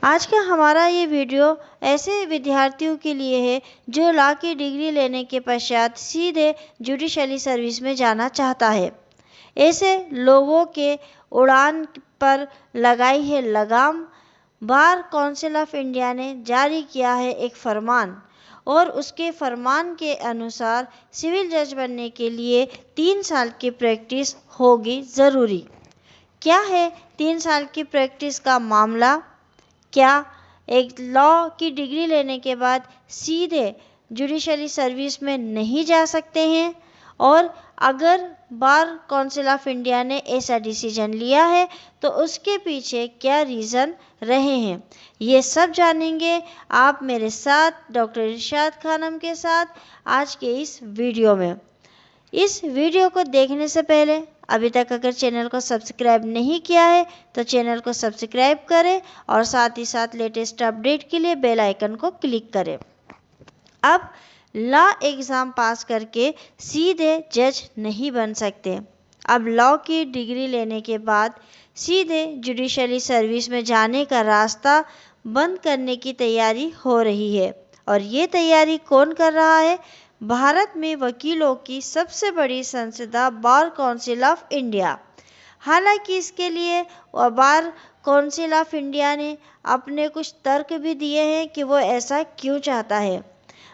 आज का हमारा ये वीडियो ऐसे विद्यार्थियों के लिए है जो लॉ की डिग्री लेने के पश्चात सीधे जुडिशरी सर्विस में जाना चाहता है। ऐसे लोगों के उड़ान पर लगाई है लगाम। बार काउंसिल ऑफ इंडिया ने जारी किया है एक फरमान और उसके फरमान के अनुसार सिविल जज बनने के लिए 3 साल की प्रैक्टिस होगी ज़रूरी। क्या है 3 साल की प्रैक्टिस का मामला? क्या एक लॉ की डिग्री लेने के बाद सीधे जुडिशरी सर्विस में नहीं जा सकते हैं? और अगर बार काउंसिल ऑफ इंडिया ने ऐसा डिसीजन लिया है तो उसके पीछे क्या रीज़न रहे हैं, ये सब जानेंगे आप मेरे साथ डॉक्टर इरशाद खानम के साथ आज के इस वीडियो में। इस वीडियो को देखने से पहले अभी तक अगर चैनल को सब्सक्राइब नहीं किया है तो चैनल को सब्सक्राइब करें और साथ ही साथ लेटेस्ट अपडेट के लिए बेल आइकन को क्लिक करें। अब लॉ एग्ज़ाम पास करके सीधे जज नहीं बन सकते। अब लॉ की डिग्री लेने के बाद सीधे जुडिशरी सर्विस में जाने का रास्ता बंद करने की तैयारी हो रही है। और ये तैयारी कौन कर रहा है? भारत में वकीलों की सबसे बड़ी संस्था बार काउंसिल ऑफ इंडिया। हालांकि इसके लिए बार काउंसिल ऑफ इंडिया ने अपने कुछ तर्क भी दिए हैं कि वो ऐसा क्यों चाहता है।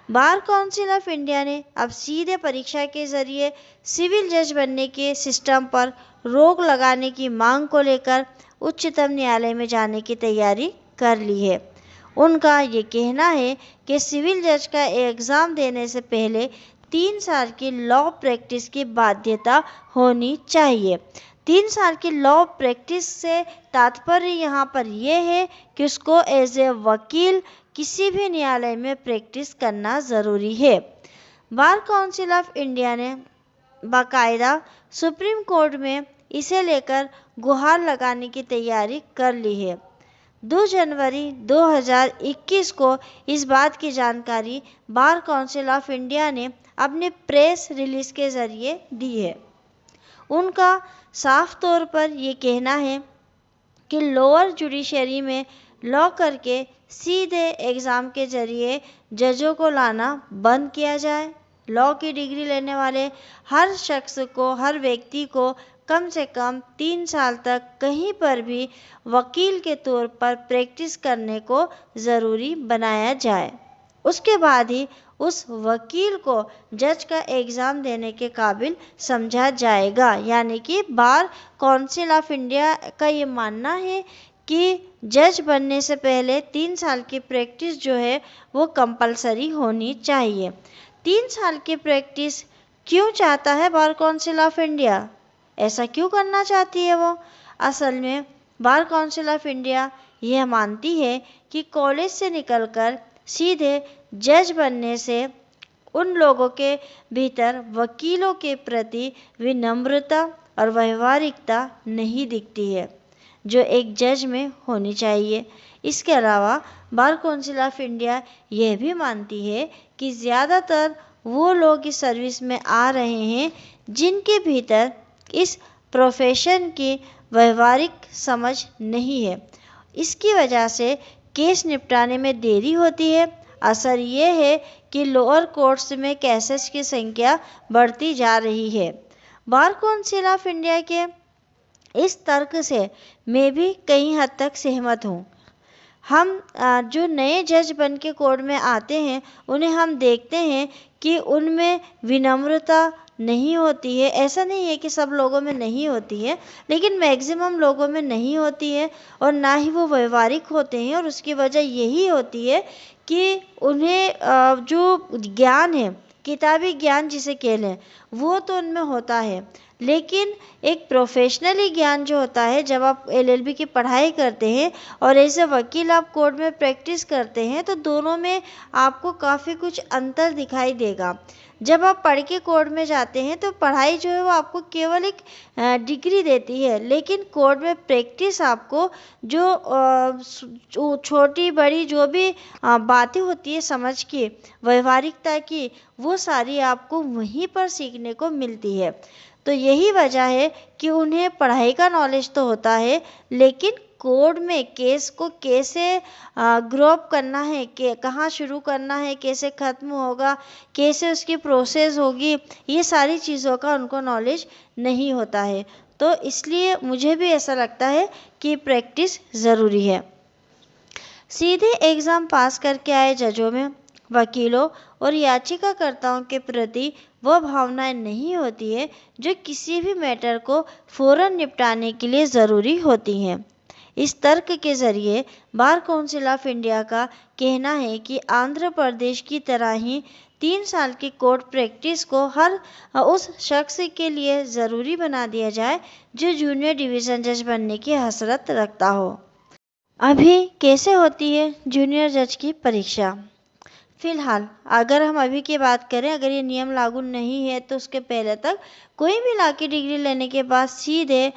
बार काउंसिल ऑफ इंडिया ने अब सीधे परीक्षा के जरिए सिविल जज बनने के सिस्टम पर रोक लगाने की मांग को लेकर उच्चतम न्यायालय में जाने की तैयारी कर ली है। उनका ये कहना है कि सिविल जज का एग्ज़ाम देने से पहले 3 साल की लॉ प्रैक्टिस की बाध्यता होनी चाहिए। 3 साल की लॉ प्रैक्टिस से तात्पर्य यहाँ पर यह है कि उसको एज ए वकील किसी भी न्यायालय में प्रैक्टिस करना ज़रूरी है। बार काउंसिल ऑफ इंडिया ने बाकायदा सुप्रीम कोर्ट में इसे लेकर गुहार लगाने की तैयारी कर ली है। 2 जनवरी 2021 को इस बात की जानकारी बार काउंसिल ऑफ इंडिया ने अपने प्रेस रिलीज के ज़रिए दी है। उनका साफ तौर पर ये कहना है कि लोअर जुडिशरी में लॉ करके सीधे एग्ज़ाम के ज़रिए जजों को लाना बंद किया जाए। लॉ की डिग्री लेने वाले हर शख्स को, हर व्यक्ति को कम से कम 3 साल तक कहीं पर भी वकील के तौर पर प्रैक्टिस करने को ज़रूरी बनाया जाए। उसके बाद ही उस वकील को जज का एग्ज़ाम देने के काबिल समझा जाएगा। यानी कि बार काउंसिल ऑफ इंडिया का ये मानना है कि जज बनने से पहले 3 साल की प्रैक्टिस जो है वो कंपलसरी होनी चाहिए। 3 साल की प्रैक्टिस क्यों चाहता है बार काउंसिल ऑफ इंडिया? ऐसा क्यों करना चाहती है वो? असल में बार काउंसिल ऑफ इंडिया यह मानती है कि कॉलेज से निकलकर सीधे जज बनने से उन लोगों के भीतर वकीलों के प्रति विनम्रता और व्यवहारिकता नहीं दिखती है जो एक जज में होनी चाहिए। इसके अलावा बार काउंसिल ऑफ इंडिया यह भी मानती है कि ज़्यादातर वो लोग इस सर्विस में आ रहे हैं जिनके भीतर इस प्रोफेशन की व्यवहारिक समझ नहीं है। इसकी वजह से केस निपटाने में देरी होती है। असर ये है कि लोअर कोर्ट्स में केसेस की संख्या बढ़ती जा रही है। बार काउंसिल ऑफ इंडिया के इस तर्क से मैं भी कई हद तक सहमत हूँ। हम जो नए जज बन के कोर्ट में आते हैं उन्हें हम देखते हैं कि उनमें विनम्रता नहीं होती है। ऐसा नहीं है कि सब लोगों में नहीं होती है, लेकिन मैक्सिमम लोगों में नहीं होती है और ना ही वो व्यवहारिक होते हैं। और उसकी वजह यही होती है कि उन्हें जो ज्ञान है, किताबी ज्ञान जिसे कह लें, वो तो उनमें होता है, लेकिन एक प्रोफेशनली ज्ञान जो होता है, जब आप एलएलबी की पढ़ाई करते हैं और ऐसे वकील आप कोर्ट में प्रैक्टिस करते हैं तो दोनों में आपको काफ़ी कुछ अंतर दिखाई देगा। जब आप पढ़ के कोर्ट में जाते हैं तो पढ़ाई जो है वो आपको केवल एक डिग्री देती है, लेकिन कोर्ट में प्रैक्टिस आपको जो छोटी बड़ी जो भी बातें होती है समझ की, व्यवहारिकता की, वो सारी आपको वहीं पर सीखने को मिलती है। तो यही वजह है कि उन्हें पढ़ाई का नॉलेज तो होता है लेकिन कोड में केस को कैसे ग्रो अप करना है, कहाँ शुरू करना है, कैसे ख़त्म होगा, कैसे उसकी प्रोसेस होगी, ये सारी चीज़ों का उनको नॉलेज नहीं होता है। तो इसलिए मुझे भी ऐसा लगता है कि प्रैक्टिस ज़रूरी है। सीधे एग्ज़ाम पास करके आए जजों में वकीलों और याचिकाकर्ताओं के प्रति वह भावनाएं नहीं होती है जो किसी भी मैटर को फ़ौरन निपटाने के लिए ज़रूरी होती हैं। इस तर्क के ज़रिए बार काउंसिल ऑफ इंडिया का कहना है कि आंध्र प्रदेश की तरह ही 3 साल की कोर्ट प्रैक्टिस को हर उस शख्स के लिए ज़रूरी बना दिया जाए जो जूनियर डिवीज़न जज बनने की हसरत रखता हो। अभी कैसे होती है जूनियर जज की परीक्षा? फिलहाल अगर हम अभी की बात करें, अगर ये नियम लागू नहीं है तो उसके पहले तक कोई भी लॉ की डिग्री लेने के बाद सीधे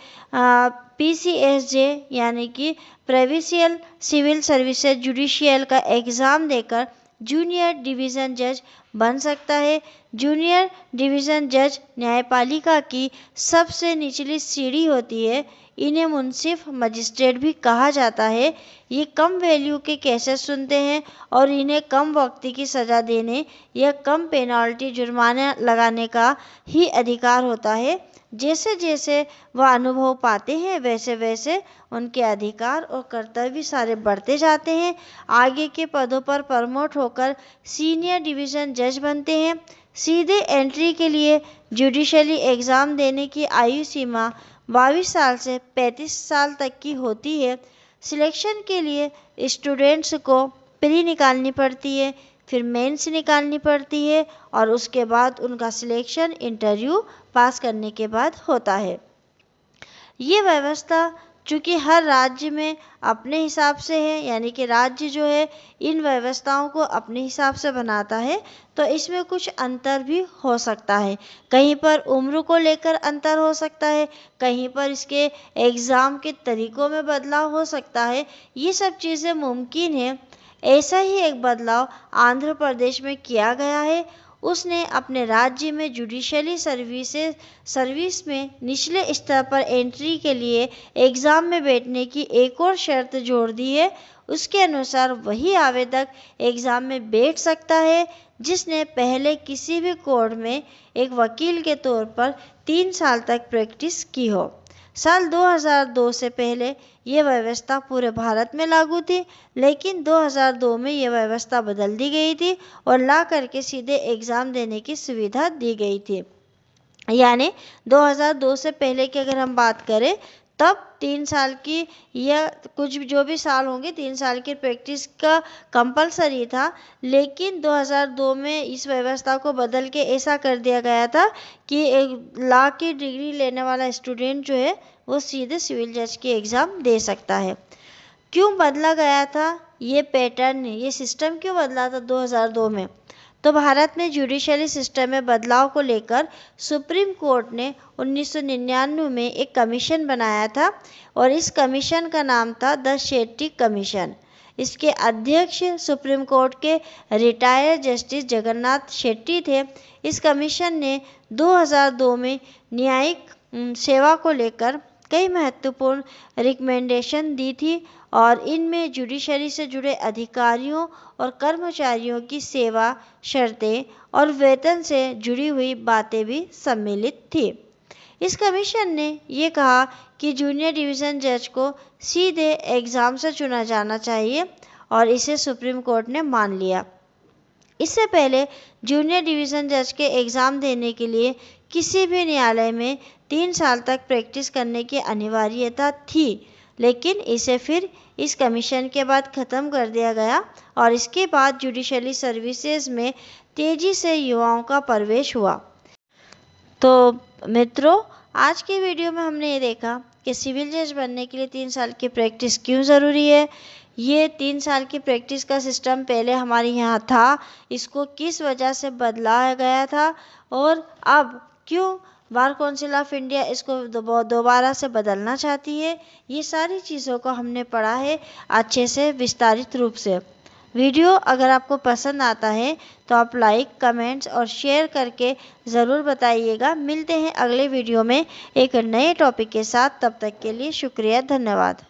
PCSJ यानी कि प्रोविंशियल सिविल सर्विसेज जुडिशियल का एग्ज़ाम देकर जूनियर डिवीज़न जज बन सकता है। जूनियर डिवीज़न जज न्यायपालिका की सबसे निचली सीढ़ी होती है। इन्हें मुंसिफ मजिस्ट्रेट भी कहा जाता है। ये कम वैल्यू के केसेस सुनते हैं और इन्हें कम वक्त की सज़ा देने या कम पेनाल्टी जुर्माना लगाने का ही अधिकार होता है। जैसे जैसे वह अनुभव पाते हैं वैसे वैसे उनके अधिकार और कर्तव्य सारे बढ़ते जाते हैं। आगे के पदों पर प्रमोट होकर सीनियर डिवीज़न जज बनते हैं। सीधे एंट्री के लिए जुडिशली एग्ज़ाम देने की आयु सीमा 22 साल से 35 साल तक की होती है। सिलेक्शन के लिए स्टूडेंट्स को प्री निकालनी पड़ती है, फिर मेंस निकालनी पड़ती है और उसके बाद उनका सिलेक्शन इंटरव्यू पास करने के बाद होता है। ये व्यवस्था चूँकि हर राज्य में अपने हिसाब से है, यानी कि राज्य जो है इन व्यवस्थाओं को अपने हिसाब से बनाता है, तो इसमें कुछ अंतर भी हो सकता है। कहीं पर उम्र को लेकर अंतर हो सकता है, कहीं पर इसके एग्ज़ाम के तरीक़ों में बदलाव हो सकता है। ये सब चीज़ें मुमकिन है। ऐसा ही एक बदलाव आंध्र प्रदेश में किया गया है। उसने अपने राज्य में जुडिशली सर्विस में निचले स्तर पर एंट्री के लिए एग्ज़ाम में बैठने की एक और शर्त जोड़ दी है। उसके अनुसार वही आवेदक एग्ज़ाम में बैठ सकता है जिसने पहले किसी भी कोर्ट में एक वकील के तौर पर 3 साल तक प्रैक्टिस की हो। साल 2002 से पहले ये व्यवस्था पूरे भारत में लागू थी, लेकिन 2002 में ये व्यवस्था बदल दी गई थी और ला करके सीधे एग्ज़ाम देने की सुविधा दी गई थी। यानी 2002 से पहले की अगर हम बात करें तब 3 साल की या कुछ जो भी साल होंगे 3 साल की प्रैक्टिस का कंपलसरी था, लेकिन 2002 में इस व्यवस्था को बदल के ऐसा कर दिया गया था कि एक लॉ की डिग्री लेने वाला स्टूडेंट जो है वो सीधे सिविल जज की एग्ज़ाम दे सकता है। क्यों बदला गया था ये पैटर्न, ये सिस्टम क्यों बदला था 2002 में? तो भारत में जुडिशरी सिस्टम में बदलाव को लेकर सुप्रीम कोर्ट ने 1999 में एक कमीशन बनाया था और इस कमीशन का नाम था द शेट्टी कमीशन। इसके अध्यक्ष सुप्रीम कोर्ट के रिटायर्ड जस्टिस जगन्नाथ शेट्टी थे। इस कमीशन ने 2002 में न्यायिक सेवा को लेकर कई महत्वपूर्ण रिकमेंडेशन दी थी और इनमें जुडिशरी से जुड़े अधिकारियों और कर्मचारियों की सेवा शर्तें और वेतन से जुड़ी हुई बातें भी सम्मिलित थी। इस कमीशन ने ये कहा कि जूनियर डिवीज़न जज को सीधे एग्ज़ाम से चुना जाना चाहिए और इसे सुप्रीम कोर्ट ने मान लिया। इससे पहले जूनियर डिवीज़न जज के एग्ज़ाम देने के लिए किसी भी न्यायालय में 3 साल तक प्रैक्टिस करने की अनिवार्यता थी, लेकिन इसे फिर इस कमीशन के बाद ख़त्म कर दिया गया और इसके बाद जुडिशली सर्विसेज में तेज़ी से युवाओं का प्रवेश हुआ। तो मित्रों, आज की वीडियो में हमने ये देखा कि सिविल जज बनने के लिए 3 साल की प्रैक्टिस क्यों ज़रूरी है। ये 3 साल की प्रैक्टिस का सिस्टम पहले हमारे यहाँ था, इसको किस वजह से बदलाया गया था और अब क्यों बार काउंसिल ऑफ इंडिया इसको दोबारा से बदलना चाहती है। ये सारी चीज़ों को हमने पढ़ा है अच्छे से विस्तारित रूप से। वीडियो अगर आपको पसंद आता है तो आप लाइक, कमेंट्स और शेयर करके ज़रूर बताइएगा। मिलते हैं अगले वीडियो में एक नए टॉपिक के साथ। तब तक के लिए शुक्रिया, धन्यवाद।